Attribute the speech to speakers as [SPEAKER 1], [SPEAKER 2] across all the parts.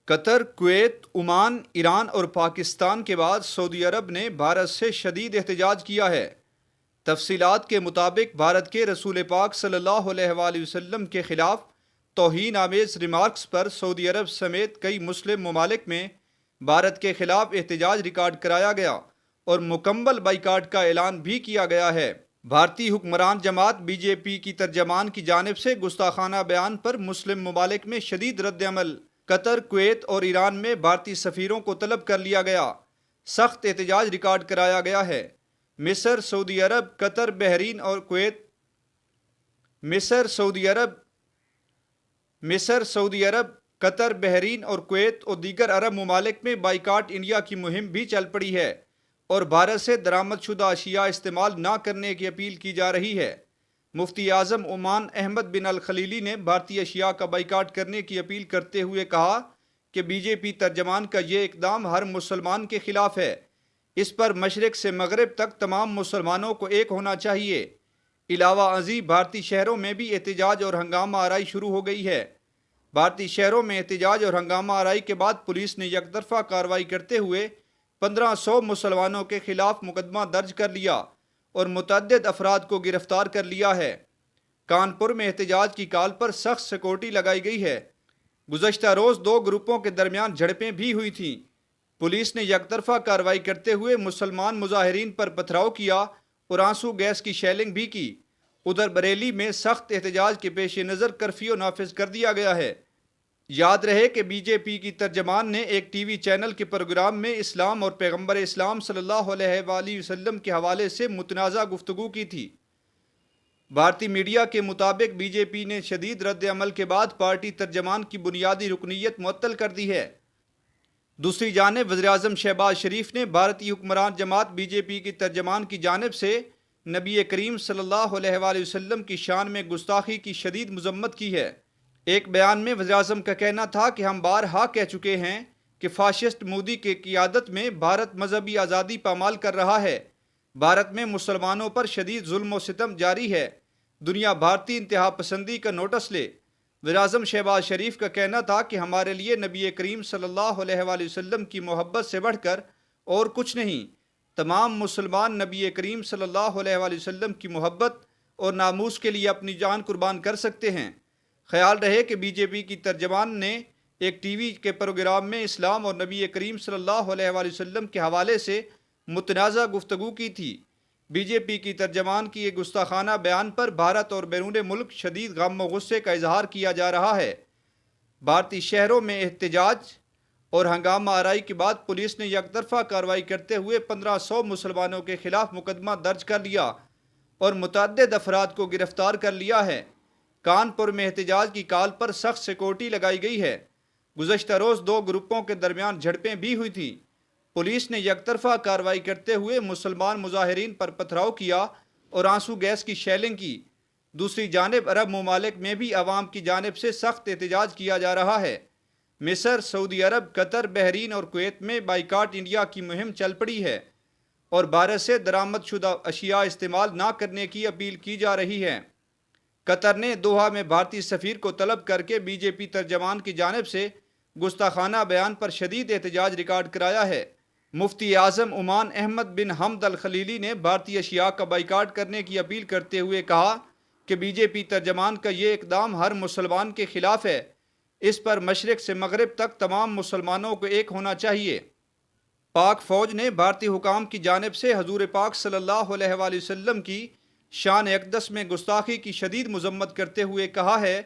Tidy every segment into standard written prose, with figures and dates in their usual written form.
[SPEAKER 1] قطر، Kuwait, Oman, Iran اور پاکستان کے بعد سعودی عرب نے بھارت سے شدید احتجاج کیا ہے۔ تفصیلات کے مطابق بھارت کے رسول پاک صلی اللہ علیہ وآلہ وسلم کے خلاف توہین آمیز ریمارکس پر سعودی عرب سمیت کئی مسلم ممالک میں بھارت کے خلاف احتجاج ریکارڈ کرایا گیا اور مکمل بائیکاٹ کا اعلان بھی کیا گیا ہے۔ بھارتی حکمران جماعت بی جے پی کی ترجمان کی جانب سے گستاخانہ بیان پر مسلم ممالک میں شدید رد عمل۔ قطر، کویت اور ایران میں بھارتی سفیروں کو طلب کر لیا گیا۔ سخت احتجاج ریکارڈ کرایا گیا ہے۔ مصر، سعودی عرب، قطر، بحرین اور کویت مصر، سعودی عرب، قطر، بحرین اور کویت اور دیگر عرب ممالک میں بائیکاٹ انڈیا کی مہم بھی چل پڑی ہے اور بھارت سے درآمد شدہ اشیاء استعمال نہ کرنے کی اپیل کی جا رہی ہے۔ مفتی اعظم عمان احمد بن الخلیلی نے بھارتی اشیاء کا بائیکاٹ کرنے کی اپیل کرتے ہوئے کہا کہ بی جے پی ترجمان کا یہ اقدام ہر مسلمان کے خلاف ہے۔ اس پر مشرق سے مغرب تک تمام مسلمانوں کو ایک ہونا چاہیے۔ علاوہ ازیں بھارتی شہروں میں بھی احتجاج اور ہنگامہ آرائی شروع ہو گئی ہے۔ بھارتی شہروں میں احتجاج اور ہنگامہ آرائی کے بعد پولیس نے یک طرفہ کارروائی کرتے ہوئے 1500 مسلمانوں کے خلاف مقدمہ درج کر لیا اور متعدد افراد کو گرفتار کر لیا ہے۔ کانپور میں احتجاج کی کال پر سخت سیکورٹی لگائی گئی ہے۔ گزشتہ روز دو گروپوں کے درمیان جھڑپیں بھی ہوئی تھیں۔ پولیس نے یک طرفہ کارروائی کرتے ہوئے مسلمان مظاہرین پر پتھراؤ کیا اور آنسو گیس کی شیلنگ بھی کی۔ ادھر بریلی میں سخت احتجاج کے پیش نظر کرفیو نافذ کر دیا گیا ہے۔ یاد رہے کہ بی جے پی کی ترجمان نے ایک ٹی وی چینل کے پروگرام میں اسلام اور پیغمبر اسلام صلی اللہ علیہ وآلہ وسلم کے حوالے سے متنازع گفتگو کی تھی۔ بھارتی میڈیا کے مطابق بی جے پی نے شدید رد عمل کے بعد پارٹی ترجمان کی بنیادی رکنیت معطل کر دی ہے۔ دوسری جانب وزیراعظم شہباز شریف نے بھارتی حکمران جماعت بی جے پی کی ترجمان کی جانب سے نبی کریم صلی اللہ علیہ وآلہ وسلم کی شان میں گستاخی کی شدید مذمت کی ہے۔ ایک بیان میں وزیراعظم کا کہنا تھا کہ ہم بارہا کہہ چکے ہیں کہ فاشسٹ مودی کی قیادت میں بھارت مذہبی آزادی پامال کر رہا ہے۔ بھارت میں مسلمانوں پر شدید ظلم و ستم جاری ہے۔ دنیا بھارتی انتہا پسندی کا نوٹس لے۔ وزیراعظم شہباز شریف کا کہنا تھا کہ ہمارے لیے نبی کریم صلی اللہ علیہ وآلہ وسلم کی محبت سے بڑھ کر اور کچھ نہیں۔ تمام مسلمان نبی کریم صلی اللہ علیہ وآلہ وسلم کی محبت اور ناموس کے لیے اپنی جان قربان کر سکتے ہیں۔ خیال رہے کہ بی جے پی کی ترجمان نے ایک ٹی وی کے پروگرام میں اسلام اور نبی کریم صلی اللہ علیہ وآلہ وسلم کے حوالے سے متنازع گفتگو کی تھی۔ بی جے پی کی ترجمان کی ایک گستاخانہ بیان پر بھارت اور بیرون ملک شدید غم و غصے کا اظہار کیا جا رہا ہے۔ بھارتی شہروں میں احتجاج اور ہنگامہ آرائی کے بعد پولیس نے یک طرفہ کارروائی کرتے ہوئے 1500 مسلمانوں کے خلاف مقدمہ درج کر لیا اور متعدد افراد کو گرفتار کر لیا ہے۔ کانپور میں احتجاج کی کال پر سخت سیکورٹی لگائی گئی ہے۔ گزشتہ روز دو گروپوں کے درمیان جھڑپیں بھی ہوئی تھیں۔ پولیس نے یک طرفہ کارروائی کرتے ہوئے مسلمان مظاہرین پر پتھراؤ کیا اور آنسو گیس کی شیلنگ کی۔ دوسری جانب عرب ممالک میں بھی عوام کی جانب سے سخت احتجاج کیا جا رہا ہے۔ مصر، سعودی عرب، قطر، بحرین اور کویت میں بائیکاٹ انڈیا کی مہم چل پڑی ہے اور بھارت سے درآمد شدہ اشیاء استعمال نہ کرنے کی اپیل کی جا رہی ہے۔ قطر نے دوحہ میں بھارتی سفیر کو طلب کر کے بی جے پی ترجمان کی جانب سے گستاخانہ بیان پر شدید احتجاج ریکارڈ کرایا ہے۔ مفتی اعظم عمان احمد بن حمد الخلیلی نے بھارتی اشیاء کا بائیکاٹ کرنے کی اپیل کرتے ہوئے کہا کہ بی جے پی ترجمان کا یہ اقدام ہر مسلمان کے خلاف ہے۔ اس پر مشرق سے مغرب تک تمام مسلمانوں کو ایک ہونا چاہیے۔ پاک فوج نے بھارتی حکام کی جانب سے حضور پاک صلی اللہ علیہ وآلہ وسلم کی شان اقدس میں گستاخی کی شدید مذمت کرتے ہوئے کہا ہے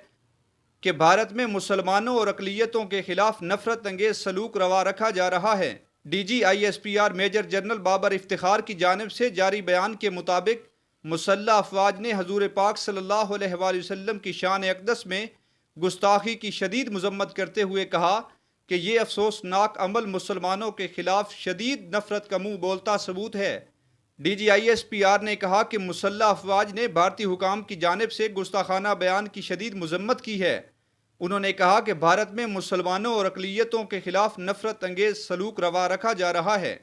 [SPEAKER 1] کہ بھارت میں مسلمانوں اور اقلیتوں کے خلاف نفرت انگیز سلوک روا رکھا جا رہا ہے۔ D G I S P R major general Babar Iftikhar کی جانب سے جاری بیان کے مطابق مسلح افواج نے حضور پاک صلی اللہ علیہ وآلہ وسلم کی شان اقدس میں گستاخی کی شدید مذمت کرتے ہوئے کہا کہ یہ افسوسناک عمل مسلمانوں کے خلاف شدید نفرت کا منہ بولتا ثبوت ہے۔ D G I S P R نے کہا کہ مسلح افواج نے بھارتی حکام کی جانب سے گستاخانہ بیان کی شدید مذمت کی ہے۔ انہوں نے کہا کہ بھارت میں مسلمانوں اور اقلیتوں کے خلاف نفرت انگیز سلوک روا رکھا جا رہا ہے۔